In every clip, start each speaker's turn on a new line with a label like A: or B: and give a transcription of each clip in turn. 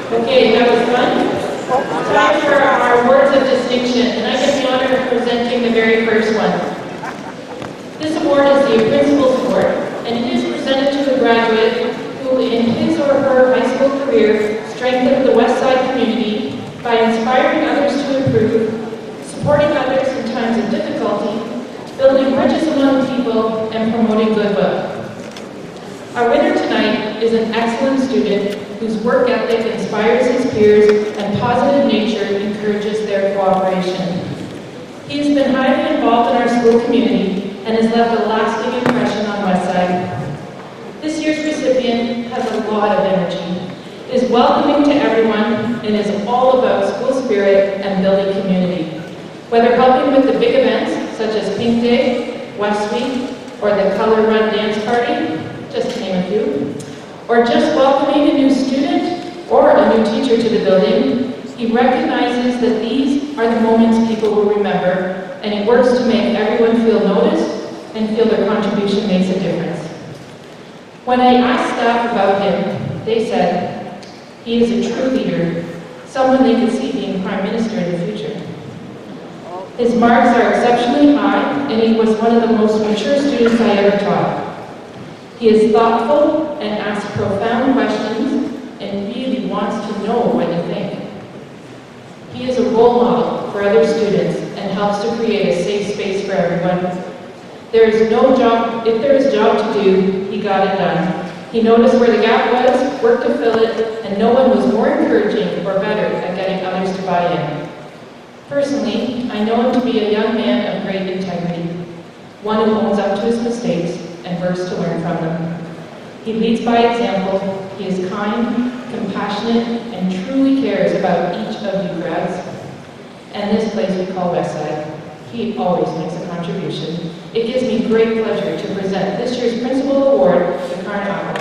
A: Okay, that was fun. Time for our words of distinction, and I get the honor of presenting the very first one. This award is the Principal's Award, and it is presented to a graduate who, in his or her high school career, strengthened the Westside community by inspiring others to improve, supporting others in times of difficulty, building bridges among people, and promoting goodwill. Our winner tonight is an excellent student whose work ethic inspires his peers and positive nature encourages their cooperation. He has been highly involved in our school community and has left a lasting impression on Westside. This year's recipient has a lot of energy, is welcoming to everyone, and is all about school spirit and building community. Whether helping with the big events such as Pink Day, West Week, or the Color Run Dance Party, just to name a few, or just welcoming a new student or a new teacher to the building, he recognizes that these are the moments people will remember, and he works to make everyone feel noticed and feel their contribution makes a difference. When I asked staff about him, they said, he is a true leader, someone they could see being Prime Minister in the future. His marks are exceptionally high, and he was one of the most mature students I ever taught. He is thoughtful and asks profound questions and really wants to know what you think. He is a role model for other students and helps to create a safe space for everyone. If there is a job to do, he got it done. He noticed where the gap was, worked to fill it, and no one was more encouraging or better at getting others to buy in. Personally, I know him to be a young man of great integrity, one who owns up to his mistakes and works to learn from them. He leads by example, he is kind, compassionate, and truly cares about each of you grads. And this place we call Westside. He always makes a contribution. It gives me great pleasure to present this year's Principal Award to Karn.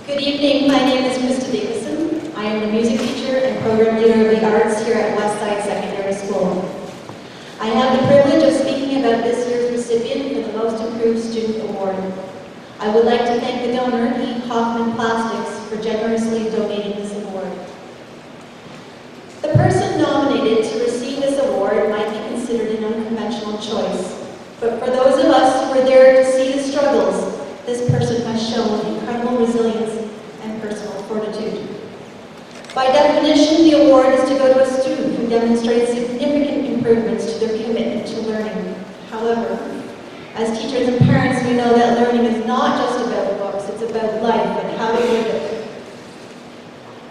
B: Good evening, my name is Christa Davison. I am the music teacher and program leader of the arts here at Westside Secondary School. I have the privilege of speaking about this year's recipient for the Most Improved Student Award. I would like to thank the donor, E. Hoffman Plastics, for generously donating this award. The person nominated to receive this award might be considered an unconventional choice, but for those of us who were there to see the struggles, this person has shown incredible resilience and personal fortitude. By definition, the award is to go to a student who demonstrates significant improvements to their commitment to learning. However, as teachers and parents, we know that learning is not just about books, it's about life and how to live it.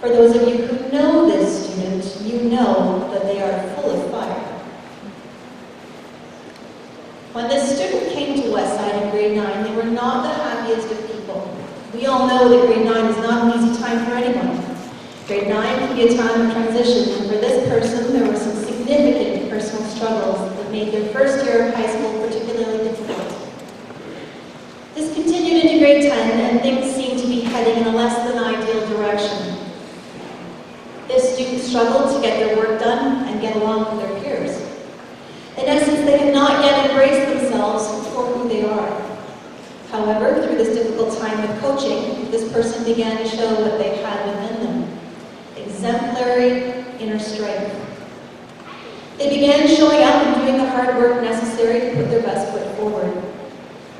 B: For those of you who know this student, you know that they are full of fire. When this student came to Westside in grade 9, they were not the happiest of people. We all know that grade 9 is not an easy time for anyone. Grade 9 can be a time of transition, and for this person, there were some significant personal struggles that made their first year of high school particularly difficult. This continued into grade 10, and things seemed to be heading in a less than ideal direction. This student struggled to get their work done and get along with their peers. In essence, they had not yet embraced themselves for who they are. However, through this difficult time with coaching, this person began to show what they had within them: exemplary inner strength. They began showing up and doing the hard work necessary to put their best foot forward.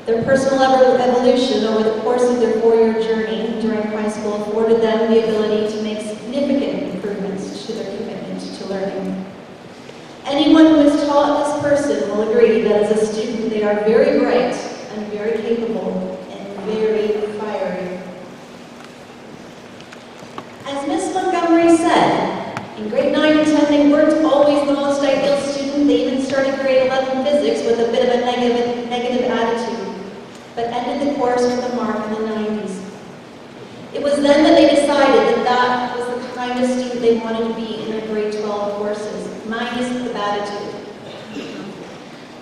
B: Their personal evolution over the course of their 4-year journey during high school afforded them the ability to make significant improvements to their commitment to learning. Anyone who has taught this person will agree that as a student they are very bright and very capable and very fiery. As Miss Montgomery said, in grade 9 and 10 they weren't always the most ideal student. They even started grade 11 physics with a bit of a negative wanted to be in their grade 12 courses, minus the bad attitude.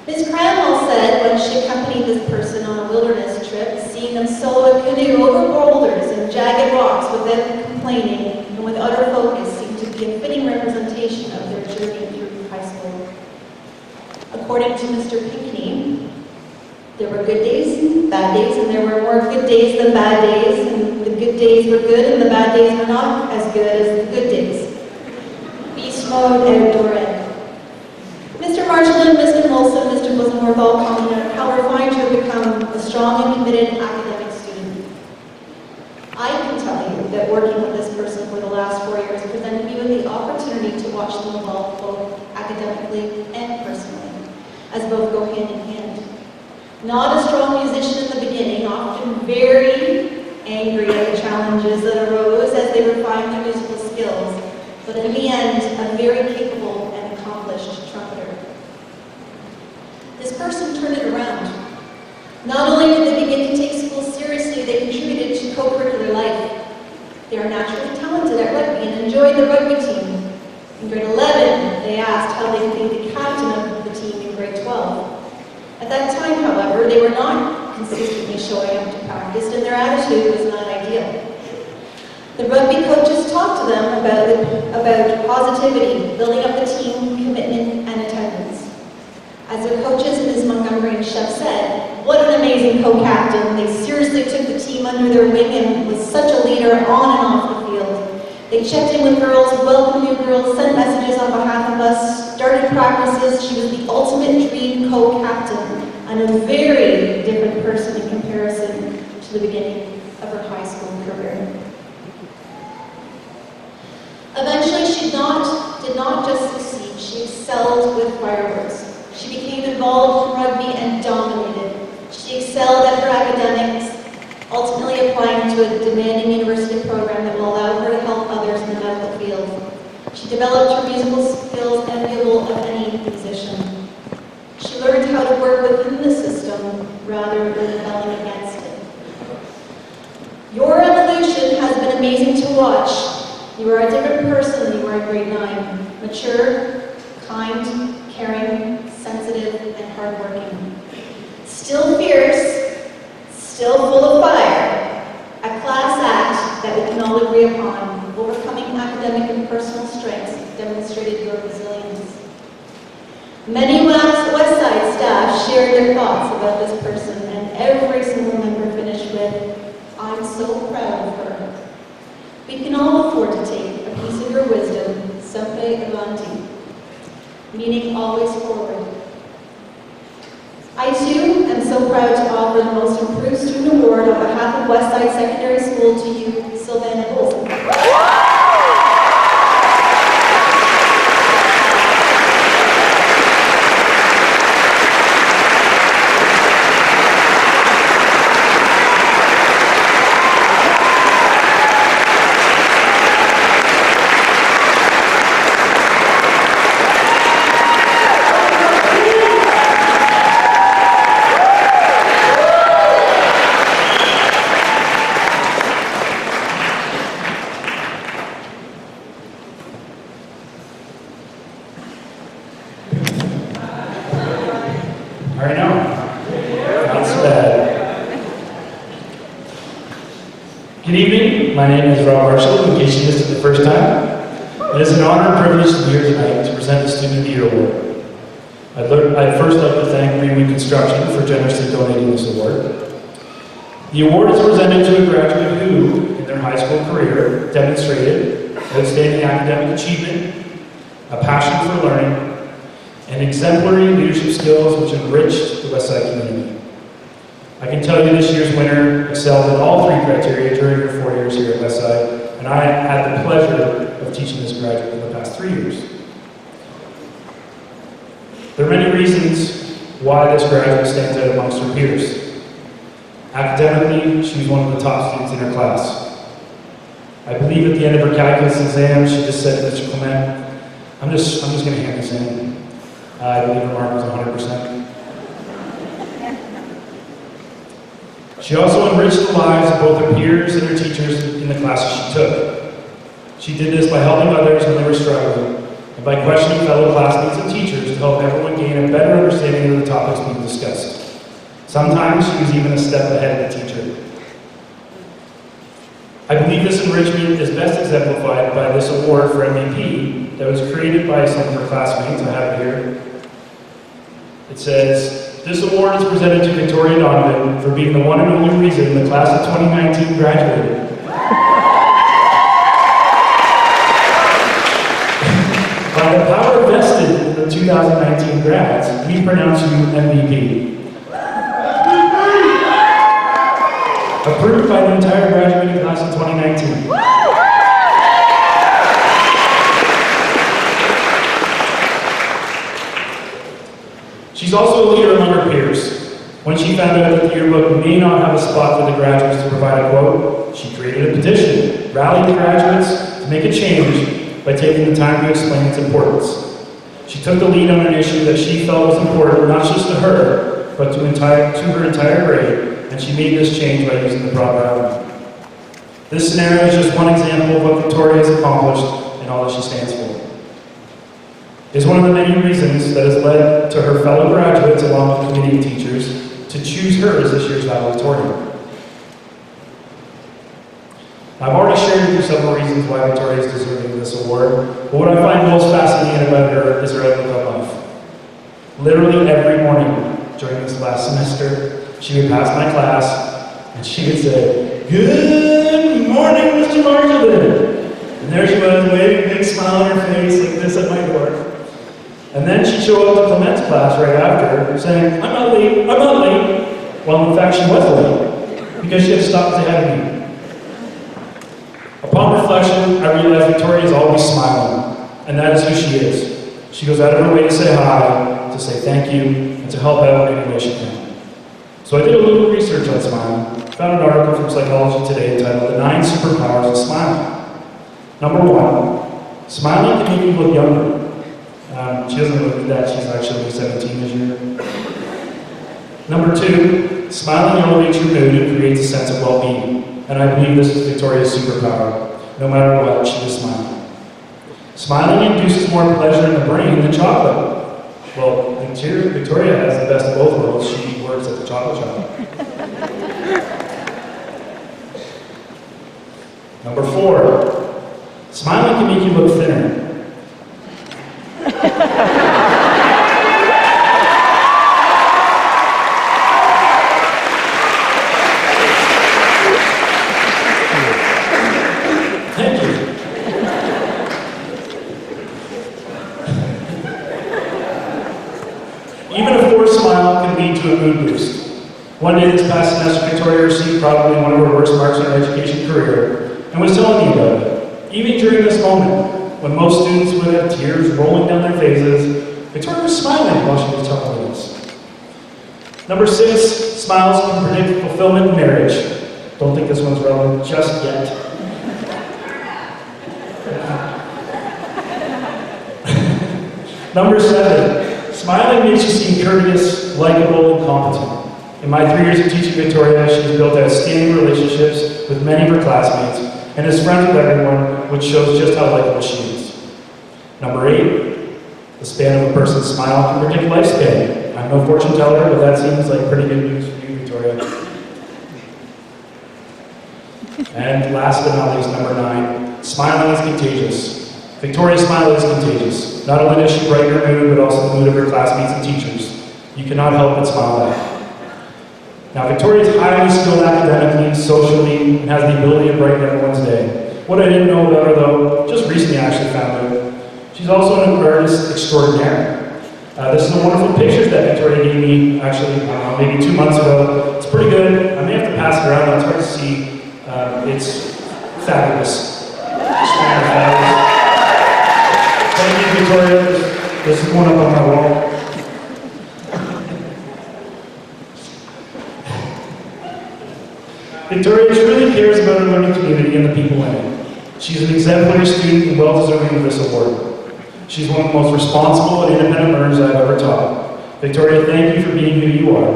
B: Ms. Cranwell said when she accompanied this person on a wilderness trip, seeing them solo a canoe over boulders and jagged rocks without complaining and with utter focus seemed to be a fitting representation of their journey through high school. According to Mr. Pinckney, there were good days, bad days, and there were more good days than bad days, and the good days were good and the bad days were not as good as the good days. Beast mode outdoor ed. Mr. Marchildon, Mr. Molson, Mr. Bolzon all commented on how refined you have become a strong and committed academic student. I can tell you that working with this person for the last 4 years presented me with the opportunity to watch them evolve both academically and personally, as both go hand in hand. Not a strong musician in the beginning, often very angry at the challenges that arose as they refined their musical skills, but in the end, a very capable and accomplished trumpeter. This person turned it around. Not only did they begin to take school seriously, they contributed to co-curricular life. They are naturally talented at rugby and enjoyed the rugby team. In grade 11, they asked how they could be the captain of the team in grade 12. At that time, however, they were not consistently showing up to practice, and their attitude was not ideal. The rugby coaches talked to them about positivity, building up the team, commitment, and attendance. As their coaches, Ms. Montgomery and Chef said, "What an amazing co-captain. They seriously took the team under their wing and was such a leader on and off the field. They checked in with girls, welcomed new girls, sent messages on behalf of us, started practices. She was the ultimate dream co-captain and a very different person in comparison to the beginning of her high school career." Eventually, she did not just succeed, she excelled with fireworks. She became involved in rugby and dominated. She excelled at her academics, ultimately applying to a demanding university program that will allow her to help others in the medical field. She developed her musical skills enviable of any musician. She learned how to work within the system rather than rebelling against it. Your evolution has been amazing to watch. You are a different person than you were in grade 9. Mature, kind, caring, sensitive, and hardworking. Still fierce, still full of fire. A class act that we can all agree upon. Overcoming academic and personal strengths demonstrated your resilience. Many Westside staff shared their thoughts about this person, and every single member finished with, "I'm so proud of her." We can all afford to take a piece of your wisdom, sempre avanti, meaning always forward. I too am so proud to offer the Most Improved Student Award on behalf of Westside Secondary School to you, Sylvanna Bolzon.
C: Good evening, my name is Marchildon, in case you missed it the first time. It is an honor and privilege to be here tonight to present the Student of the Year Award. I'd first like to thank Greenwood Construction for generously donating this award. The award is presented to a graduate who, in their high school career, demonstrated outstanding academic achievement, a passion for learning, and exemplary leadership skills which enriched the Westside community. I can tell you this year's winner excelled in all 3 criteria during her 4 years here at Westside, and I had the pleasure of teaching this graduate for the past 3 years. There are many reasons why this graduate stands out amongst her peers. Academically, she was one of the top students in her class. I believe at the end of her calculus exam, she just said to Mr. Clement, I'm just going to hand this in. I believe her mark was 100%. She also enriched the lives of both her peers and her teachers in the classes she took. She did this by helping others when they were struggling, and by questioning fellow classmates and teachers to help everyone gain a better understanding of the topics being discussed. Sometimes she was even a step ahead of the teacher. I believe this enrichment is best exemplified by this award for MVP that was created by some of her classmates. I have it here. It says, "This award is presented to Victoria Donovan for being the one and only reason the class of 2019 graduated." By the power vested in the 2019 grads, we pronounce you MVP. Approved by the entire graduating class of 2019. She's also a leader among her peers. When she found out that the yearbook may not have a spot for the graduates to provide a quote, she created a petition, rallied the graduates to make a change by taking the time to explain its importance. She took the lead on an issue that she felt was important not just to her, but to her entire grade, and she made this change by using the proper element. This scenario is just one example of what Victoria has accomplished and all that she stands for. It is one of the many reasons that has led to her fellow graduates, along with committee teachers, to choose her as this year's valedictorian. I've already shared with you several reasons why Victoria is deserving of this award, but what I find most fascinating about her is her outlook on life. Literally every morning during this last semester, she would pass my class, and she would say, "Good morning, Mr. Marchildon." And there she was, waving a big smile on her face like this at my door. And then she'd show up to Clement's class right after, saying, I'm not late. Well, in fact, she was late, because she had stopped ahead of me. Upon reflection, I realized Victoria is always smiling, and that is who she is. She goes out of her way to say hi, to say thank you, and to help out in any way she can. So I did a little research on smiling. Found an article from Psychology Today entitled "The 9 Superpowers of Smiling." Number 1, smiling can make you look younger. She doesn't look like that, she's actually 17 this year. Number 2, smiling elevates your mood and creates a sense of well-being. And I believe this is Victoria's superpower. No matter what, she is smiling. Smiling induces more pleasure in the brain than chocolate. Well, Victoria has the best of both worlds. She works at the chocolate shop. Number 4, smiling can make you look thinner. Thank you. Even a forced smile can lead to a mood boost. One day this past semester, Victoria received probably one of her worst marks in her education career and was telling me about it. Even during this moment, when most students would have tears rolling down their faces, Victoria was smiling while she was telling me this. Number 6, smiles can predict fulfillment in marriage. Don't think this one's relevant just yet. Number 7, smiling makes you seem courteous, likable, and competent. In my 3 years of teaching Victoria, she has built outstanding relationships with many of her classmates and is friends with everyone, which shows just how likable she is. Number 8, the span of a person's smile can predict lifespan. I'm no fortune teller, but that seems like pretty good news for you, Victoria. And last but not least, number 9, smiling is contagious. Victoria's smile is contagious. Not only does she brighten her mood, but also the mood of her classmates and teachers. You cannot help but smile back. Now, Victoria is highly skilled academically, socially, and has the ability to brighten everyone's day. What I didn't know about her, though, just recently I actually found out, she's also an artist extraordinaire. This is a wonderful picture that Victoria gave me, actually, maybe 2 months ago. It's pretty good. I may have to pass it around, it's hard to see. It's fabulous. Extremely fabulous. Thank you, Victoria. This is one up on my wall. Victoria truly cares about her learning community and the people in it. She's an exemplary student and well-deserving of this award. She's one of the most responsible and independent learners I've ever taught. Victoria, thank you for being who you are.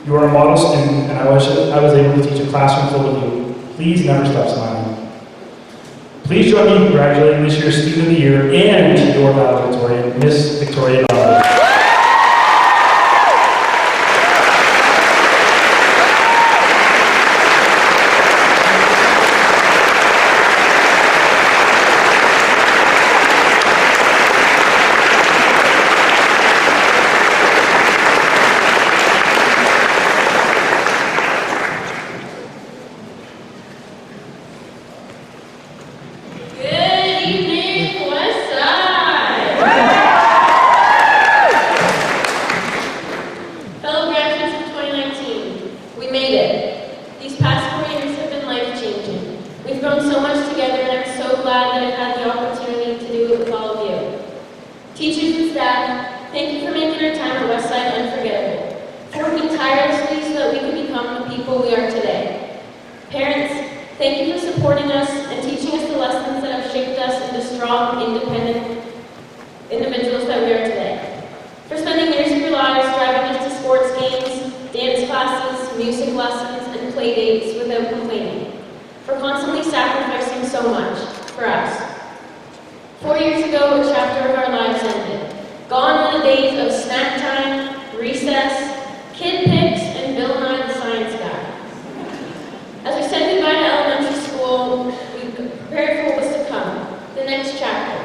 C: You are a model student, and I wish I was able to teach a classroom full of you. Please never stop smiling. Please join me in congratulating this year's Student of the Year and your valedictorian, Miss Victoria Donovan.
A: Teachers and staff, thank you for making our time at Westside unforgettable, for working tirelessly so that we can become the people we are today. Parents, thank you for supporting us and teaching us the lessons that have shaped us into strong, independent individuals that we are today. For spending years of your lives driving us to sports games, dance classes, music lessons, and play dates without complaining. For constantly sacrificing so much for us. 4 years ago, a chapter of our lives ended. Gone are the days of snack time, recess, kid picks, and Bill Nye the Science Guy. As we said goodbye to elementary school, we prepared for what was to come, the next chapter.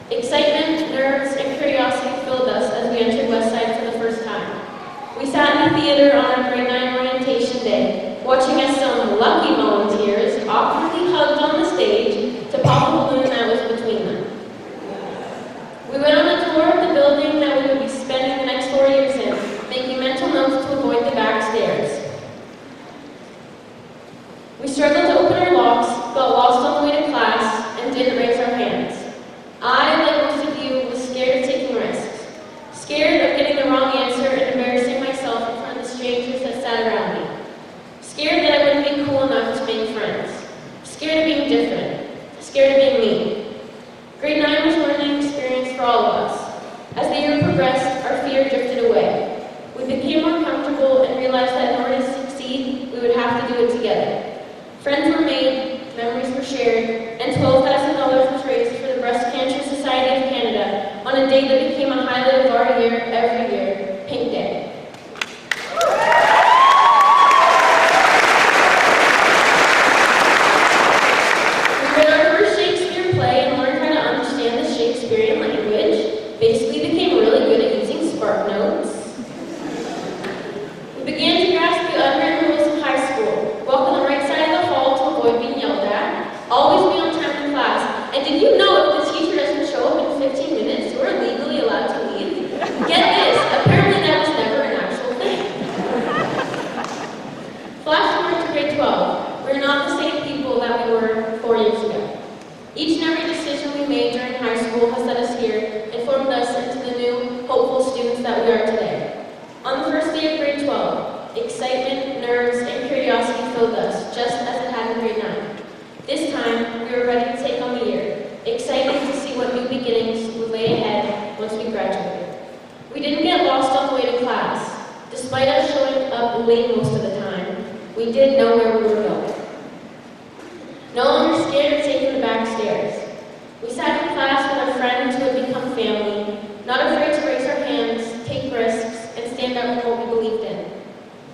A: Excitement, nerves, and curiosity filled us as we entered Westside for the first time. We sat in the theater on our grade 9 orientation day, watching as some lucky volunteers awkwardly hugged on the stage to pop a balloon that was between them. We went on a tour of the building that we would be spending the next 4 years in, making mental notes to avoid the back stairs. We struggled to open our locks, got lost on the way to class, and didn't raise our hands. I, like most of you, was scared of taking risks. Scared of getting the wrong answer and embarrassing myself in front of the strangers that sat around me. Scared that I wouldn't be cool enough to make friends. Scared of being different. Scared of being me. Grade 9 was a learning experience for all of us. As the year progressed, our fear drifted away. We became more comfortable and realized that in order to succeed, we would have to do it together. Friends were made, memories were shared, and $12,000 was raised for the Breast Cancer Society of Canada on a day that became a highlight of our year every year, Pink Day. We read our first Shakespeare play and learned how to understand the Shakespearean language, basically became really good at using spark notes. We began to grasp the unwritten rules of high school, walk on the right side of the hall to avoid being yelled at, always be on time in class, and did you know if the teacher doesn't show up in 15 minutes, you're legally allowed to leave? Get this, apparently that was never an actual thing. Flash forward to grade 12. We're not the same people that we were 4 years ago. Each and every decision we made during high school has led us here and formed us into the new, hopeful students that we are today. On the first day of grade 12, excitement, nerves, and curiosity filled us, just as it had in grade 9. This time, we were ready to take on the year, excited to see what new beginnings would lay ahead once we graduated. We didn't get lost on the way to class. Despite us showing up late most of the time, we did know where we were going. No longer scared of taking the back stairs. We sat in class with our friends who had become family, not afraid to raise our hands, take risks, and stand up for what we believed in.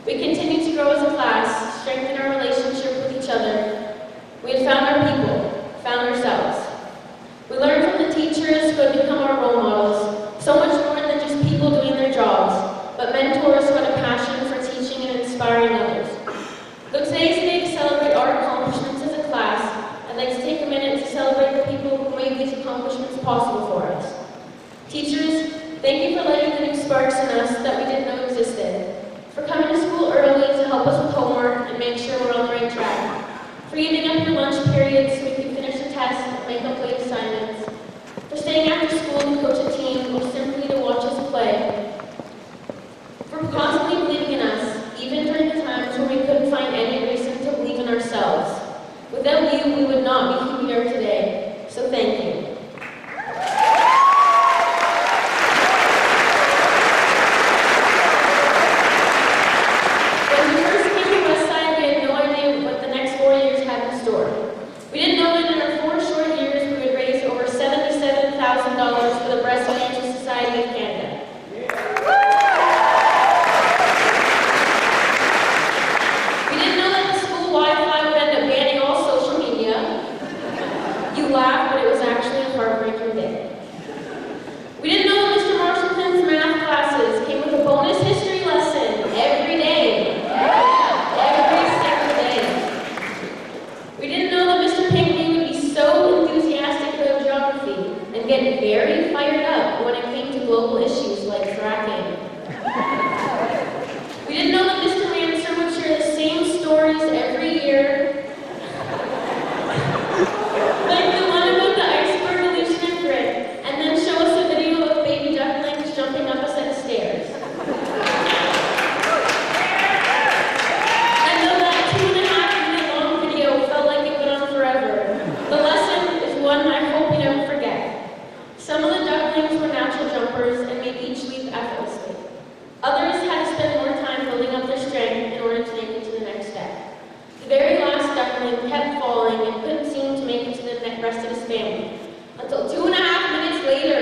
A: We continued to grow as a class, strengthen our relationship with each other. We had found our people, found ourselves. We learned from the teachers who had become our role models, so much more than just people doing their jobs, but mentors who had a passion for teaching and inspiring others. Though today's day to celebrate our accomplishments as a class, I'd like to take a minute to celebrate the people who made these accomplishments possible for us. Teachers, thank you for lighting the new sparks in us that we didn't know existed. For coming to school early to help us with homework and make sure we're on the right track. For eating up your lunch period
D: and kept falling and couldn't seem to make it to the rest of his family. Until 2.5 minutes later,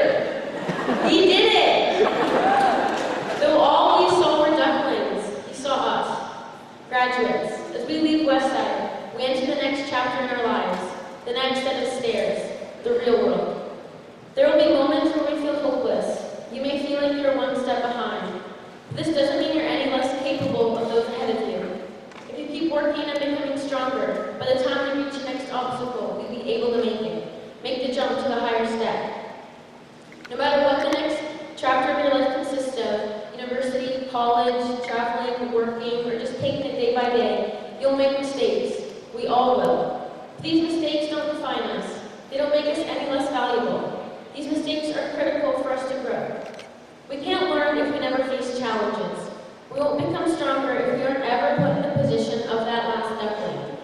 D: he did it! Though all he saw were ducklings, he saw us, graduates. As we leave Westside, we enter the next chapter in our lives, the next set of stairs, the real world. There will be moments where we feel hopeless. You may feel like you're one step behind. This doesn't mean you're any less capable of those ahead of you. If you keep working and becoming stronger, by the time you reach the next obstacle, you'll be able to make it. Make the jump to the higher step. No matter what the next chapter of your life consists of, university, college, traveling, working, or just taking it day by day, you'll make mistakes. We all will. These mistakes don't define us. They don't make us any less valuable. These mistakes are critical for us to grow. We can't learn if we never face challenges. We won't become stronger if we aren't ever put in the position of that last duckling.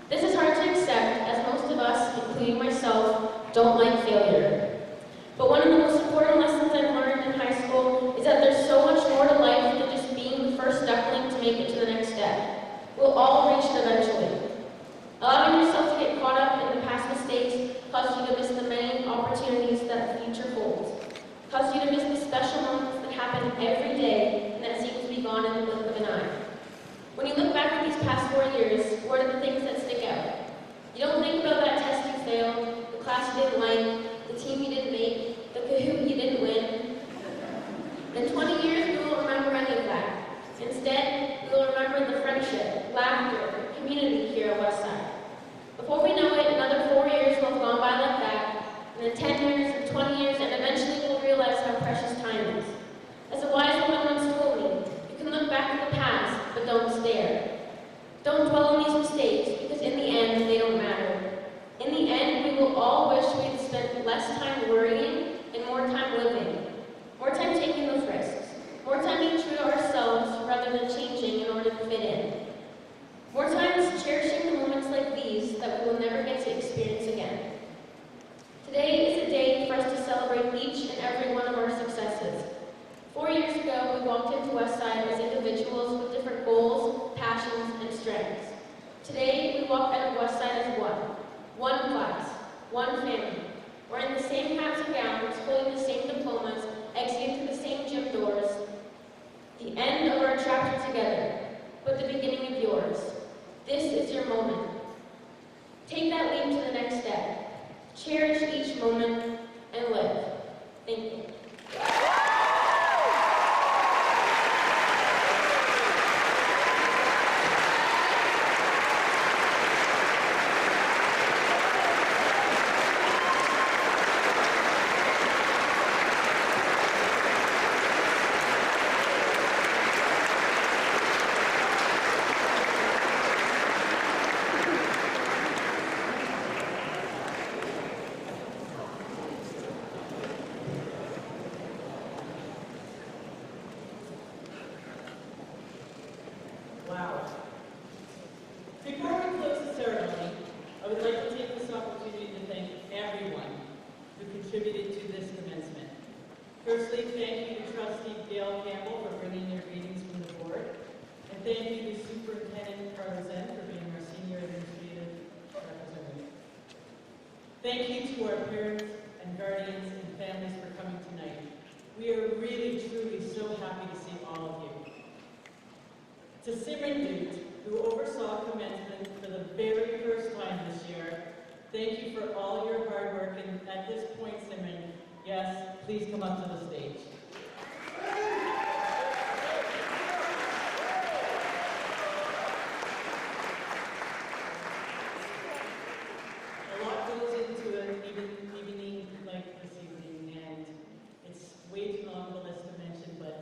D: This is hard to accept, as most of us, including myself, don't like failure. But one of the most important lessons I've learned in high school is that there's so much more to life than just being the first duckling to make it to the next step. We'll all reach it eventually. Allowing yourself to get caught up in the past mistakes causes you to miss the many opportunities that the future holds. Causes you to miss the special moments that happen every day and that seem to be gone in the blink of an eye. When you look back at these past 4 years, what are the things that stick out? You don't think about that test you failed, the class you didn't like, the team you didn't make, the Kahoot you didn't win. In 20 years, we won't remember any of that. Instead, we will remember the friendship, laughter, community here at Westside. Before we know it, another 4 years will have gone by like that, and then 10 years, and 20 years, and eventually we'll realize how precious time is. As a wise woman once told me, you can look back at the past, but don't stare. Don't dwell on these mistakes, because in the end, they don't matter. In the end, we will all wish we had spent less time worrying and more time living. More time taking those risks. More time being true to ourselves rather than changing in order to fit in. More times cherishing the moments like these that we will never get to experience again. Today is a day for us to celebrate each and every one of our successes. 4 years ago, we walked into Westside as individuals with different goals, passions, and strengths. Today, we walk out of Westside as one. One class, one family. Wearing the same hats and gowns, holding the same diplomas, exiting through the same gym doors. The end of our chapter together, but the beginning of yours. This is your moment. Take that leap to the next step. Cherish each moment and live. Thank you.
E: Wow. Before we close the ceremony, I would like to take this opportunity to thank everyone who contributed to this commencement. Firstly, thank you to Trustee Gail Campbell for bringing your readings from the board, and thank you to Superintendent Karn for being our senior administrative representative. Thank you to our parents and guardians and families for coming tonight. We are really, truly so happy to see all of you. To Simran Dute, who oversaw commencement for the very first time this year, thank you for all your hard work, and at this point, Simran, yes, please come up to the stage. A lot goes into an evening like this evening, and it's way too long of a list to mention, but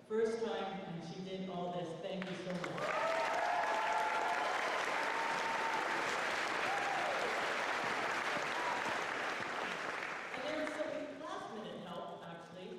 E: first time, and she did all this. Thank you so much. And there was some last-minute help, actually.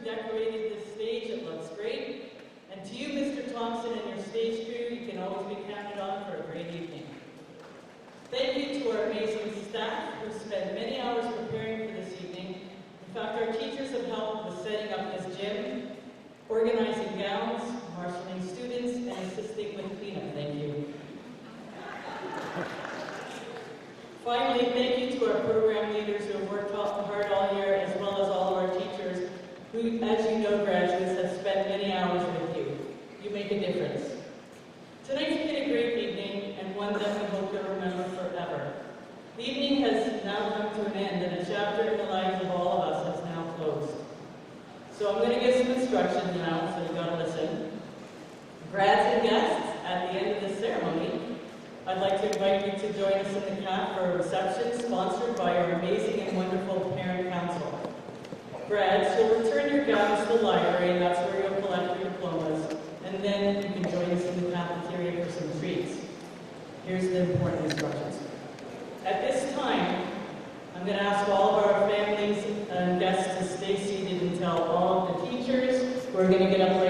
E: who decorated this stage, it looks great. And to you, Mr. Thompson, and your stage crew, you can always be counted on for a great evening. Thank you to our amazing staff who spent many hours preparing for this evening. In fact, our teachers have helped with setting up this gym, organizing gowns, marshalling students, and assisting with cleanup. Thank you. Finally, thank you to our program leaders who have worked hard all year, as well as all of our teachers who, as you know, graduates, have spent many hours with you. You make a difference. Tonight's been a great evening, and one that we hope you'll remember forever. The evening has now come to an end, and a chapter in the lives of all of us has now closed. So I'm going to give some instructions now, so you've got to listen. Grads and guests, at the end of the ceremony, I'd like to invite you to join us in the CAF for a reception sponsored by our amazing and wonderful parent council. Grads, you'll return your gowns to the library, and that's where you'll collect your diplomas, and then you can join us in the cafeteria for some treats. Here's the important instructions. At this time, I'm going to ask all of our families and guests to stay seated until all of the teachers who are going to get up